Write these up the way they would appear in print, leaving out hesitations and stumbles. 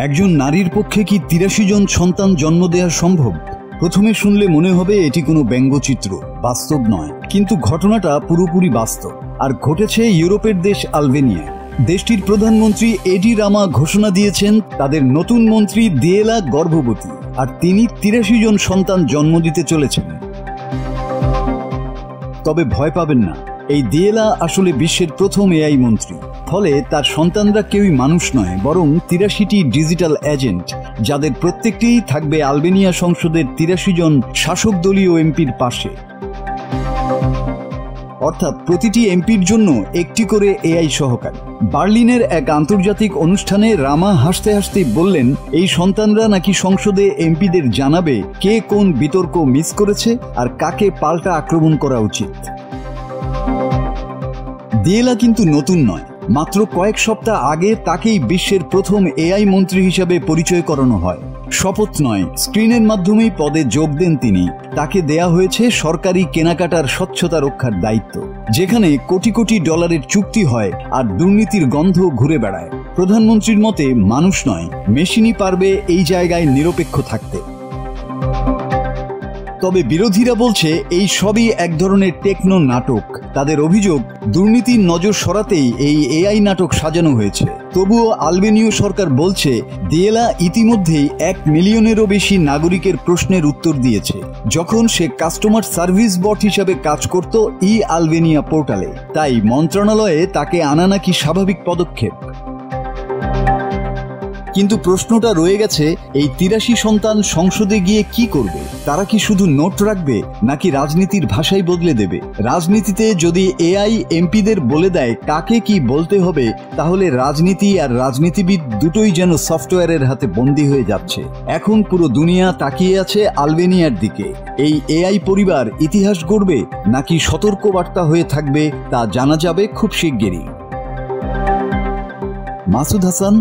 একজন নারীর পক্ষে কি ৮৩ জন সন্তান জন্ম দেওয়া সম্ভব? প্রথমে শুনলে মনে হবে এটি কোনো ব্যঙ্গচিত্র, বাস্তব নয়। কিন্তু ঘটনাটা পুরোপুরি বাস্তব, আর ঘটেছে ইউরোপের দেশ আলবেনিয়া। দেশটির প্রধানমন্ত্রী এডি রামা ঘোষণা দিয়েছেন তাদের নতুন মন্ত্রী দিয়েলা গর্ভবতী, আর তিনি ৮৩ জন সন্তান জন্ম দিতে চলেছেন। তবে ভয় পাবেন না, এই দিয়েলা আসলে বিশ্বের প্রথম এআই মন্ত্রী। ফলে তার সন্তানরা কেউই মানুষ নয়, বরং ৮৩টি ডিজিটাল এজেন্ট, যাদের প্রত্যেকটিই থাকবে আলবেনিয়া সংসদের ৮৩ জন শাসক দলীয় এমপির পাশে। অর্থাৎ প্রতিটি এমপির জন্য একটি করে এআই সহকারী। বার্লিনের এক আন্তর্জাতিক অনুষ্ঠানে রামা হাসতে হাসতে বললেন, এই সন্তানরা নাকি সংসদে এমপিদের জানাবে কে কোন বিতর্ক মিস করেছে আর কাকে পাল্টা আক্রমণ করা উচিত। দিয়েলা কিন্তু নতুন নয়, মাত্র কয়েক সপ্তাহ আগে তাকেই বিশ্বের প্রথম এআই মন্ত্রী হিসাবে পরিচয় করানো হয়। শপথ নয়, স্ক্রিনের মাধ্যমেই পদে যোগ দেন তিনি। তাকে দেয়া হয়েছে সরকারি কেনাকাটার স্বচ্ছতা রক্ষার দায়িত্ব, যেখানে কোটি কোটি ডলারের চুক্তি হয় আর দুর্নীতির গন্ধ ঘুরে বেড়ায়। প্রধানমন্ত্রীর মতে মানুষ নয়, মেশিনই পারবে এই জায়গায় নিরপেক্ষ থাকতে। তবে বিরোধীরা বলছে এই সবই এক ধরনের টেকনো নাটক। তাদের অভিযোগ, দুর্নীতির নজর সরাতেই এই এআই নাটক সাজানো হয়েছে। তবুও আলবেনীয় সরকার বলছে দিয়েলা ইতিমধ্যেই ১ মিলিয়নেরও বেশি নাগরিকের প্রশ্নের উত্তর দিয়েছে, যখন সে কাস্টমার সার্ভিস বট হিসাবে কাজ করত ই আলবেনিয়া পোর্টালে। তাই মন্ত্রণালয়ে তাকে আনা নাকি স্বাভাবিক পদক্ষেপ। কিন্তু প্রশ্নটা রয়ে গেছে, এই ৮৩ সন্তান সংসদে গিয়ে কি করবে? তারা কি শুধু নোট রাখবে, নাকি রাজনীতির ভাষাই বদলে দেবে? রাজনীতিতে যদি এআই এমপিদের বলে দেয় কাকে কি বলতে হবে, তাহলে রাজনীতি আর রাজনীতিবিদ দুটোই যেন সফটওয়্যারের হাতে বন্দী হয়ে যাচ্ছে। এখন পুরো দুনিয়া তাকিয়ে আছে আলবেনিয়ার দিকে। এই এআই পরিবার ইতিহাস গড়বে নাকি সতর্কবার্তা হয়ে থাকবে, তা জানা যাবে খুব শিগগিরই। মাসুদ হাসান,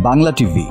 বাংলা টিভি।